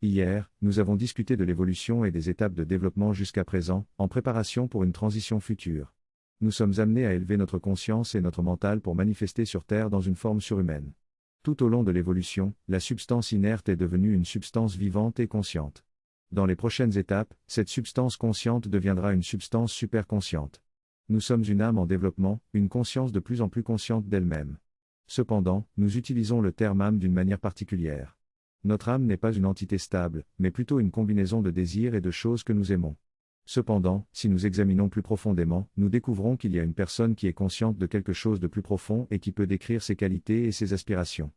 Hier, nous avons discuté de l'évolution et des étapes de développement jusqu'à présent, en préparation pour une transition future. Nous sommes amenés à élever notre conscience et notre mental pour manifester sur Terre dans une forme surhumaine. Tout au long de l'évolution, la substance inerte est devenue une substance vivante et consciente. Dans les prochaines étapes, cette substance consciente deviendra une substance superconsciente. Nous sommes une âme en développement, une conscience de plus en plus consciente d'elle-même. Cependant, nous utilisons le terme âme d'une manière particulière. Notre âme n'est pas une entité stable, mais plutôt une combinaison de désirs et de choses que nous aimons. Cependant, si nous examinons plus profondément, nous découvrons qu'il y a une personne qui est consciente de quelque chose de plus profond et qui peut décrire ses qualités et ses aspirations.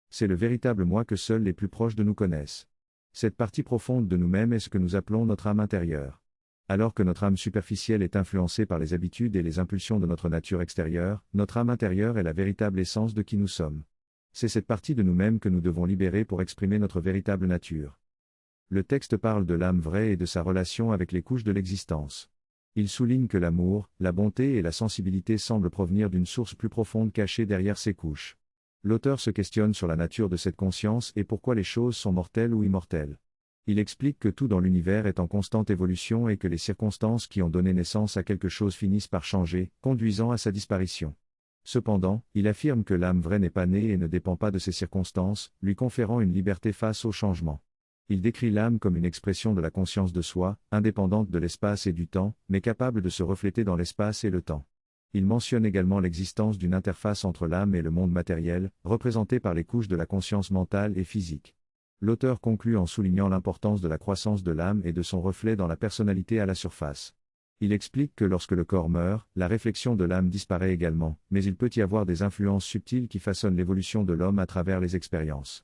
C'est le véritable moi que seuls les plus proches de nous connaissent. Cette partie profonde de nous-mêmes est ce que nous appelons notre âme intérieure. Alors que notre âme superficielle est influencée par les habitudes et les impulsions de notre nature extérieure, notre âme intérieure est la véritable essence de qui nous sommes. C'est cette partie de nous-mêmes que nous devons libérer pour exprimer notre véritable nature. Le texte parle de l'âme vraie et de sa relation avec les couches de l'existence. Il souligne que l'amour, la bonté et la sensibilité semblent provenir d'une source plus profonde cachée derrière ces couches. L'auteur se questionne sur la nature de cette conscience et pourquoi les choses sont mortelles ou immortelles. Il explique que tout dans l'univers est en constante évolution et que les circonstances qui ont donné naissance à quelque chose finissent par changer, conduisant à sa disparition. Cependant, il affirme que l'âme vraie n'est pas née et ne dépend pas de ces circonstances, lui conférant une liberté face au changement. Il décrit l'âme comme une expression de la conscience de soi, indépendante de l'espace et du temps, mais capable de se refléter dans l'espace et le temps. Il mentionne également l'existence d'une interface entre l'âme et le monde matériel, représentée par les couches de la conscience mentale et physique. L'auteur conclut en soulignant l'importance de la croissance de l'âme et de son reflet dans la personnalité à la surface. Il explique que lorsque le corps meurt, la réflexion de l'âme disparaît également, mais il peut y avoir des influences subtiles qui façonnent l'évolution de l'homme à travers les expériences.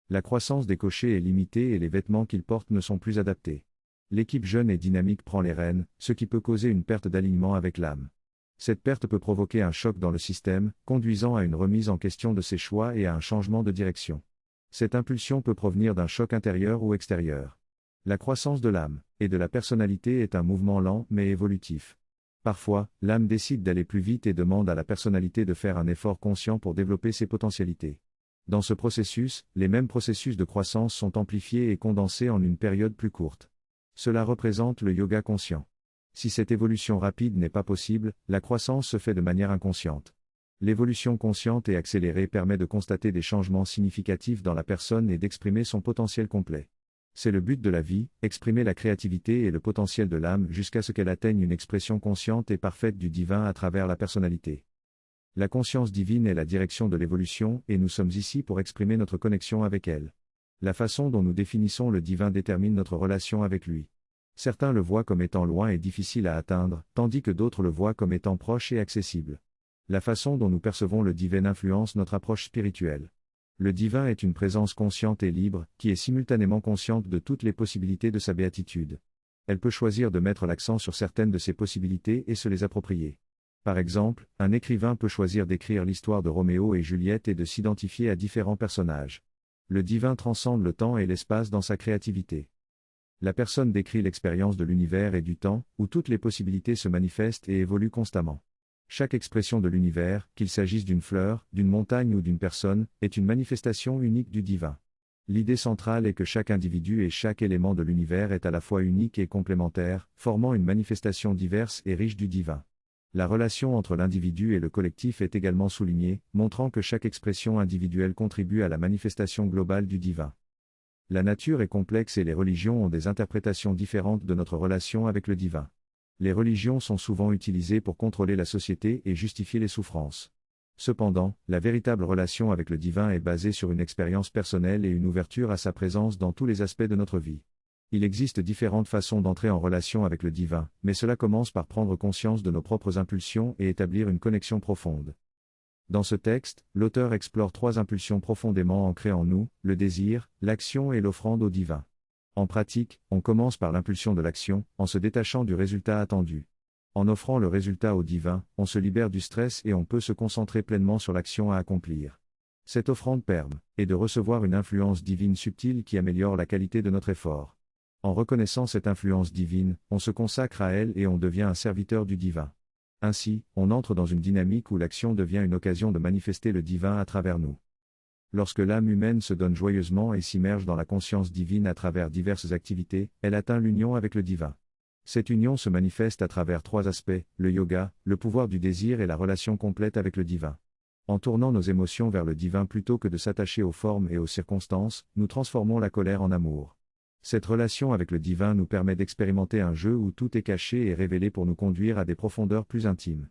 La croissance des cochers est limitée et les vêtements qu'ils portent ne sont plus adaptés. L'équipe jeune et dynamique prend les rênes, ce qui peut causer une perte d'alignement avec l'âme. Cette perte peut provoquer un choc dans le système, conduisant à une remise en question de ses choix et à un changement de direction. Cette impulsion peut provenir d'un choc intérieur ou extérieur. La croissance de l'âme et de la personnalité est un mouvement lent mais évolutif. Parfois, l'âme décide d'aller plus vite et demande à la personnalité de faire un effort conscient pour développer ses potentialités. Dans ce processus, les mêmes processus de croissance sont amplifiés et condensés en une période plus courte. Cela représente le yoga conscient. Si cette évolution rapide n'est pas possible, la croissance se fait de manière inconsciente. L'évolution consciente et accélérée permet de constater des changements significatifs dans la personne et d'exprimer son potentiel complet. C'est le but de la vie, exprimer la créativité et le potentiel de l'âme jusqu'à ce qu'elle atteigne une expression consciente et parfaite du divin à travers la personnalité. La conscience divine est la direction de l'évolution et nous sommes ici pour exprimer notre connexion avec elle. La façon dont nous définissons le divin détermine notre relation avec lui. Certains le voient comme étant loin et difficile à atteindre, tandis que d'autres le voient comme étant proche et accessible. La façon dont nous percevons le divin influence notre approche spirituelle. Le divin est une présence consciente et libre, qui est simultanément consciente de toutes les possibilités de sa béatitude. Elle peut choisir de mettre l'accent sur certaines de ses possibilités et se les approprier. Par exemple, un écrivain peut choisir d'écrire l'histoire de Roméo et Juliette et de s'identifier à différents personnages. Le divin transcende le temps et l'espace dans sa créativité. La personne décrit l'expérience de l'univers et du temps, où toutes les possibilités se manifestent et évoluent constamment. Chaque expression de l'univers, qu'il s'agisse d'une fleur, d'une montagne ou d'une personne, est une manifestation unique du divin. L'idée centrale est que chaque individu et chaque élément de l'univers est à la fois unique et complémentaire, formant une manifestation diverse et riche du divin. La relation entre l'individu et le collectif est également soulignée, montrant que chaque expression individuelle contribue à la manifestation globale du divin. La nature est complexe et les religions ont des interprétations différentes de notre relation avec le divin. Les religions sont souvent utilisées pour contrôler la société et justifier les souffrances. Cependant, la véritable relation avec le divin est basée sur une expérience personnelle et une ouverture à sa présence dans tous les aspects de notre vie. Il existe différentes façons d'entrer en relation avec le divin, mais cela commence par prendre conscience de nos propres impulsions et établir une connexion profonde. Dans ce texte, l'auteur explore 3 impulsions profondément ancrées en nous, le désir, l'action et l'offrande au divin. En pratique, on commence par l'impulsion de l'action, en se détachant du résultat attendu. En offrant le résultat au divin, on se libère du stress et on peut se concentrer pleinement sur l'action à accomplir. Cette offrande permet de recevoir une influence divine subtile qui améliore la qualité de notre effort. En reconnaissant cette influence divine, on se consacre à elle et on devient un serviteur du divin. Ainsi, on entre dans une dynamique où l'action devient une occasion de manifester le divin à travers nous. Lorsque l'âme humaine se donne joyeusement et s'immerge dans la conscience divine à travers diverses activités, elle atteint l'union avec le divin. Cette union se manifeste à travers trois aspects, le yoga, le pouvoir du désir et la relation complète avec le divin. En tournant nos émotions vers le divin plutôt que de s'attacher aux formes et aux circonstances, nous transformons la colère en amour. Cette relation avec le divin nous permet d'expérimenter un jeu où tout est caché et révélé pour nous conduire à des profondeurs plus intimes.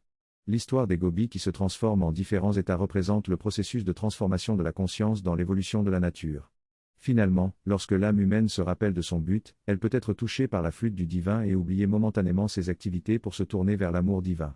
L'histoire des gobis qui se transforment en différents états représente le processus de transformation de la conscience dans l'évolution de la nature. Finalement, lorsque l'âme humaine se rappelle de son but, elle peut être touchée par la flûte du divin et oublier momentanément ses activités pour se tourner vers l'amour divin.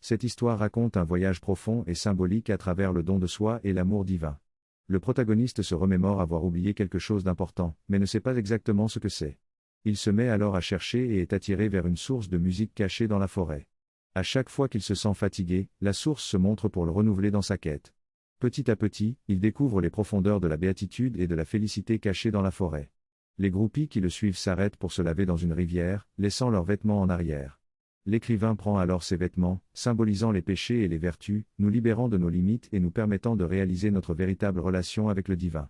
Cette histoire raconte un voyage profond et symbolique à travers le don de soi et l'amour divin. Le protagoniste se remémore avoir oublié quelque chose d'important, mais ne sait pas exactement ce que c'est. Il se met alors à chercher et est attiré vers une source de musique cachée dans la forêt. À chaque fois qu'il se sent fatigué, la source se montre pour le renouveler dans sa quête. Petit à petit, il découvre les profondeurs de la béatitude et de la félicité cachées dans la forêt. Les groupies qui le suivent s'arrêtent pour se laver dans une rivière, laissant leurs vêtements en arrière. L'écrivain prend alors ses vêtements, symbolisant les péchés et les vertus, nous libérant de nos limites et nous permettant de réaliser notre véritable relation avec le divin.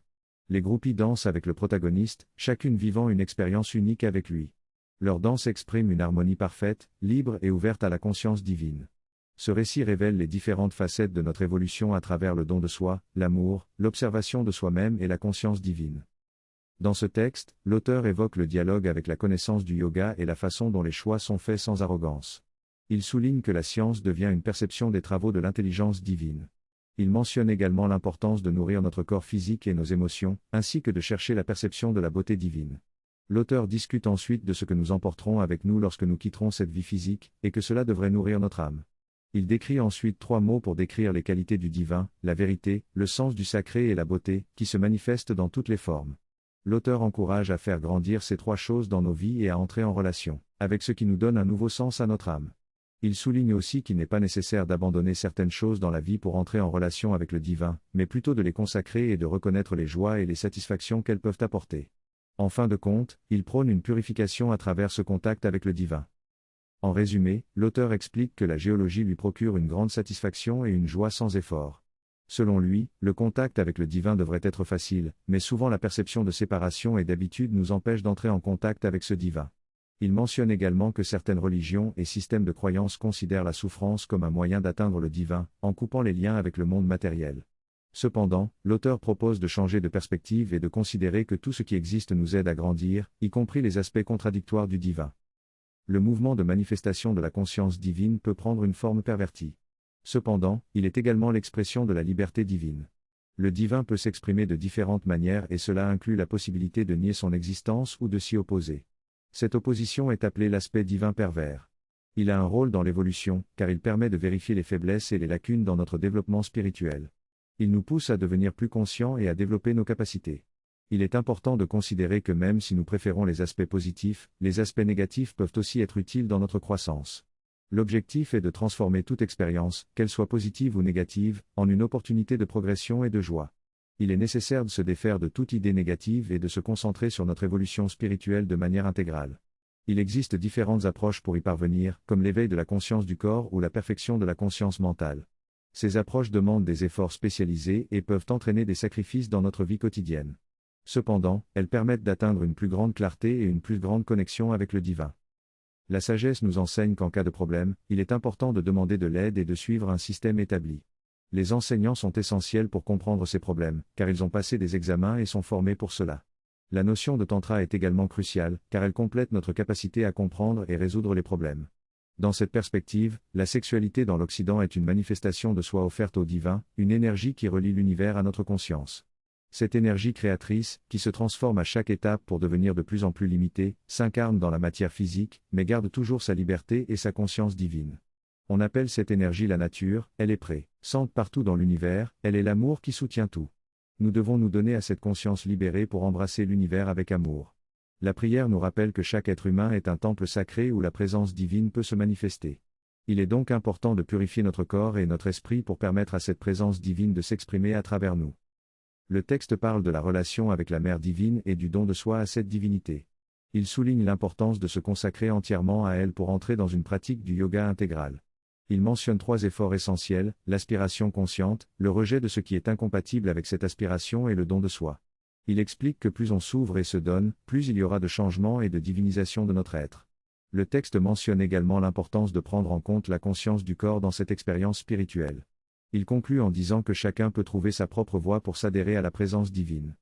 Les groupies dansent avec le protagoniste, chacune vivant une expérience unique avec lui. Leur danse exprime une harmonie parfaite, libre et ouverte à la conscience divine. Ce récit révèle les différentes facettes de notre évolution à travers le don de soi, l'amour, l'observation de soi-même et la conscience divine. Dans ce texte, l'auteur évoque le dialogue avec la connaissance du yoga et la façon dont les choix sont faits sans arrogance. Il souligne que la science devient une perception des travaux de l'intelligence divine. Il mentionne également l'importance de nourrir notre corps physique et nos émotions, ainsi que de chercher la perception de la beauté divine. L'auteur discute ensuite de ce que nous emporterons avec nous lorsque nous quitterons cette vie physique, et que cela devrait nourrir notre âme. Il décrit ensuite trois mots pour décrire les qualités du divin, la vérité, le sens du sacré et la beauté, qui se manifestent dans toutes les formes. L'auteur encourage à faire grandir ces trois choses dans nos vies et à entrer en relation avec ce qui nous donne un nouveau sens à notre âme. Il souligne aussi qu'il n'est pas nécessaire d'abandonner certaines choses dans la vie pour entrer en relation avec le divin, mais plutôt de les consacrer et de reconnaître les joies et les satisfactions qu'elles peuvent apporter. En fin de compte, il prône une purification à travers ce contact avec le divin. En résumé, l'auteur explique que la géologie lui procure une grande satisfaction et une joie sans effort. Selon lui, le contact avec le divin devrait être facile, mais souvent la perception de séparation et d'habitude nous empêche d'entrer en contact avec ce divin. Il mentionne également que certaines religions et systèmes de croyance considèrent la souffrance comme un moyen d'atteindre le divin, en coupant les liens avec le monde matériel. Cependant, l'auteur propose de changer de perspective et de considérer que tout ce qui existe nous aide à grandir, y compris les aspects contradictoires du divin. Le mouvement de manifestation de la conscience divine peut prendre une forme pervertie. Cependant, il est également l'expression de la liberté divine. Le divin peut s'exprimer de différentes manières et cela inclut la possibilité de nier son existence ou de s'y opposer. Cette opposition est appelée l'aspect divin pervers. Il a un rôle dans l'évolution, car il permet de vérifier les faiblesses et les lacunes dans notre développement spirituel. Il nous pousse à devenir plus conscients et à développer nos capacités. Il est important de considérer que même si nous préférons les aspects positifs, les aspects négatifs peuvent aussi être utiles dans notre croissance. L'objectif est de transformer toute expérience, qu'elle soit positive ou négative, en une opportunité de progression et de joie. Il est nécessaire de se défaire de toute idée négative et de se concentrer sur notre évolution spirituelle de manière intégrale. Il existe différentes approches pour y parvenir, comme l'éveil de la conscience du corps ou la perfection de la conscience mentale. Ces approches demandent des efforts spécialisés et peuvent entraîner des sacrifices dans notre vie quotidienne. Cependant, elles permettent d'atteindre une plus grande clarté et une plus grande connexion avec le divin. La sagesse nous enseigne qu'en cas de problème, il est important de demander de l'aide et de suivre un système établi. Les enseignants sont essentiels pour comprendre ces problèmes, car ils ont passé des examens et sont formés pour cela. La notion de tantra est également cruciale, car elle complète notre capacité à comprendre et résoudre les problèmes. Dans cette perspective, la sexualité dans l'Occident est une manifestation de soi offerte au divin, une énergie qui relie l'univers à notre conscience. Cette énergie créatrice, qui se transforme à chaque étape pour devenir de plus en plus limitée, s'incarne dans la matière physique, mais garde toujours sa liberté et sa conscience divine. On appelle cette énergie la nature, elle est présente partout dans l'univers, elle est l'amour qui soutient tout. Nous devons nous donner à cette conscience libérée pour embrasser l'univers avec amour. La prière nous rappelle que chaque être humain est un temple sacré où la présence divine peut se manifester. Il est donc important de purifier notre corps et notre esprit pour permettre à cette présence divine de s'exprimer à travers nous. Le texte parle de la relation avec la Mère divine et du don de soi à cette divinité. Il souligne l'importance de se consacrer entièrement à elle pour entrer dans une pratique du yoga intégral. Il mentionne 3 efforts essentiels, l'aspiration consciente, le rejet de ce qui est incompatible avec cette aspiration et le don de soi. Il explique que plus on s'ouvre et se donne, plus il y aura de changement et de divinisation de notre être. Le texte mentionne également l'importance de prendre en compte la conscience du corps dans cette expérience spirituelle. Il conclut en disant que chacun peut trouver sa propre voie pour s'adhérer à la présence divine.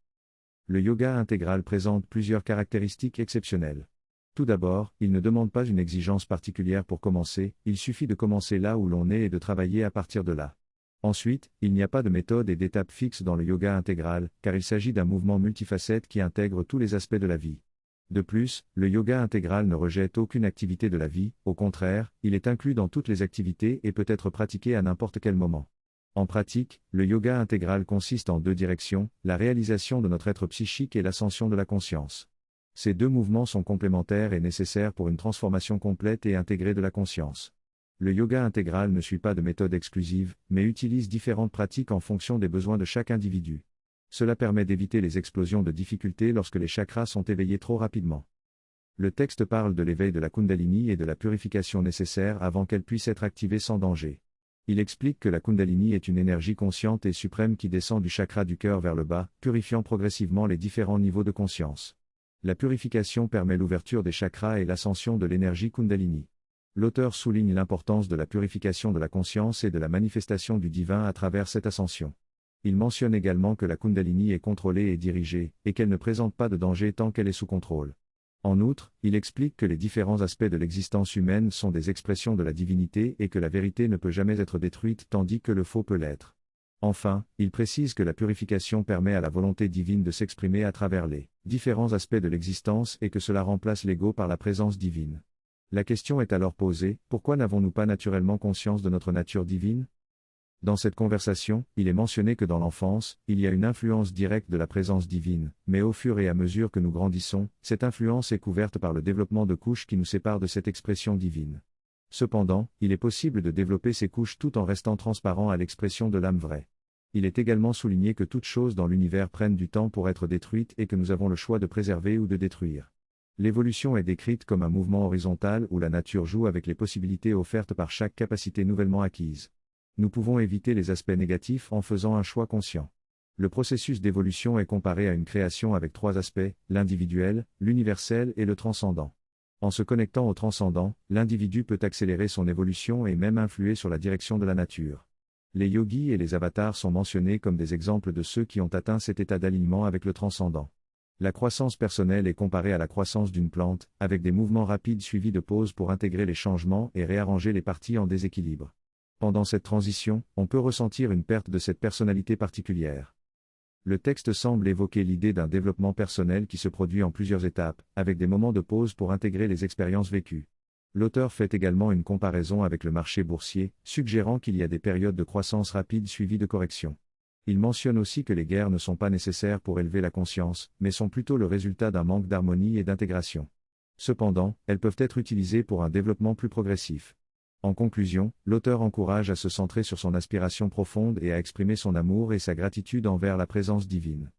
Le yoga intégral présente plusieurs caractéristiques exceptionnelles. Tout d'abord, il ne demande pas une exigence particulière pour commencer, il suffit de commencer là où l'on est et de travailler à partir de là. Ensuite, il n'y a pas de méthode et d'étape fixe dans le yoga intégral, car il s'agit d'un mouvement multifacette qui intègre tous les aspects de la vie. De plus, le yoga intégral ne rejette aucune activité de la vie, au contraire, il est inclus dans toutes les activités et peut être pratiqué à n'importe quel moment. En pratique, le yoga intégral consiste en 2 directions, la réalisation de notre être psychique et l'ascension de la conscience. Ces 2 mouvements sont complémentaires et nécessaires pour une transformation complète et intégrée de la conscience. Le yoga intégral ne suit pas de méthode exclusive, mais utilise différentes pratiques en fonction des besoins de chaque individu. Cela permet d'éviter les explosions de difficultés lorsque les chakras sont éveillés trop rapidement. Le texte parle de l'éveil de la Kundalini et de la purification nécessaire avant qu'elle puisse être activée sans danger. Il explique que la Kundalini est une énergie consciente et suprême qui descend du chakra du cœur vers le bas, purifiant progressivement les différents niveaux de conscience. La purification permet l'ouverture des chakras et l'ascension de l'énergie Kundalini. L'auteur souligne l'importance de la purification de la conscience et de la manifestation du divin à travers cette ascension. Il mentionne également que la Kundalini est contrôlée et dirigée, et qu'elle ne présente pas de danger tant qu'elle est sous contrôle. En outre, il explique que les différents aspects de l'existence humaine sont des expressions de la divinité et que la vérité ne peut jamais être détruite tandis que le faux peut l'être. Enfin, il précise que la purification permet à la volonté divine de s'exprimer à travers les différents aspects de l'existence et que cela remplace l'ego par la présence divine. La question est alors posée, pourquoi n'avons-nous pas naturellement conscience de notre nature divine ? Dans cette conversation, il est mentionné que dans l'enfance, il y a une influence directe de la présence divine, mais au fur et à mesure que nous grandissons, cette influence est couverte par le développement de couches qui nous séparent de cette expression divine. Cependant, il est possible de développer ces couches tout en restant transparent à l'expression de l'âme vraie. Il est également souligné que toutes choses dans l'univers prennent du temps pour être détruites et que nous avons le choix de préserver ou de détruire. L'évolution est décrite comme un mouvement horizontal où la nature joue avec les possibilités offertes par chaque capacité nouvellement acquise. Nous pouvons éviter les aspects négatifs en faisant un choix conscient. Le processus d'évolution est comparé à une création avec 3 aspects, l'individuel, l'universel et le transcendant. En se connectant au transcendant, l'individu peut accélérer son évolution et même influer sur la direction de la nature. Les yogis et les avatars sont mentionnés comme des exemples de ceux qui ont atteint cet état d'alignement avec le transcendant. La croissance personnelle est comparée à la croissance d'une plante, avec des mouvements rapides suivis de pauses pour intégrer les changements et réarranger les parties en déséquilibre. Pendant cette transition, on peut ressentir une perte de cette personnalité particulière. Le texte semble évoquer l'idée d'un développement personnel qui se produit en plusieurs étapes, avec des moments de pause pour intégrer les expériences vécues. L'auteur fait également une comparaison avec le marché boursier, suggérant qu'il y a des périodes de croissance rapide suivies de corrections. Il mentionne aussi que les guerres ne sont pas nécessaires pour élever la conscience, mais sont plutôt le résultat d'un manque d'harmonie et d'intégration. Cependant, elles peuvent être utilisées pour un développement plus progressif. En conclusion, l'auteur encourage à se centrer sur son aspiration profonde et à exprimer son amour et sa gratitude envers la présence divine.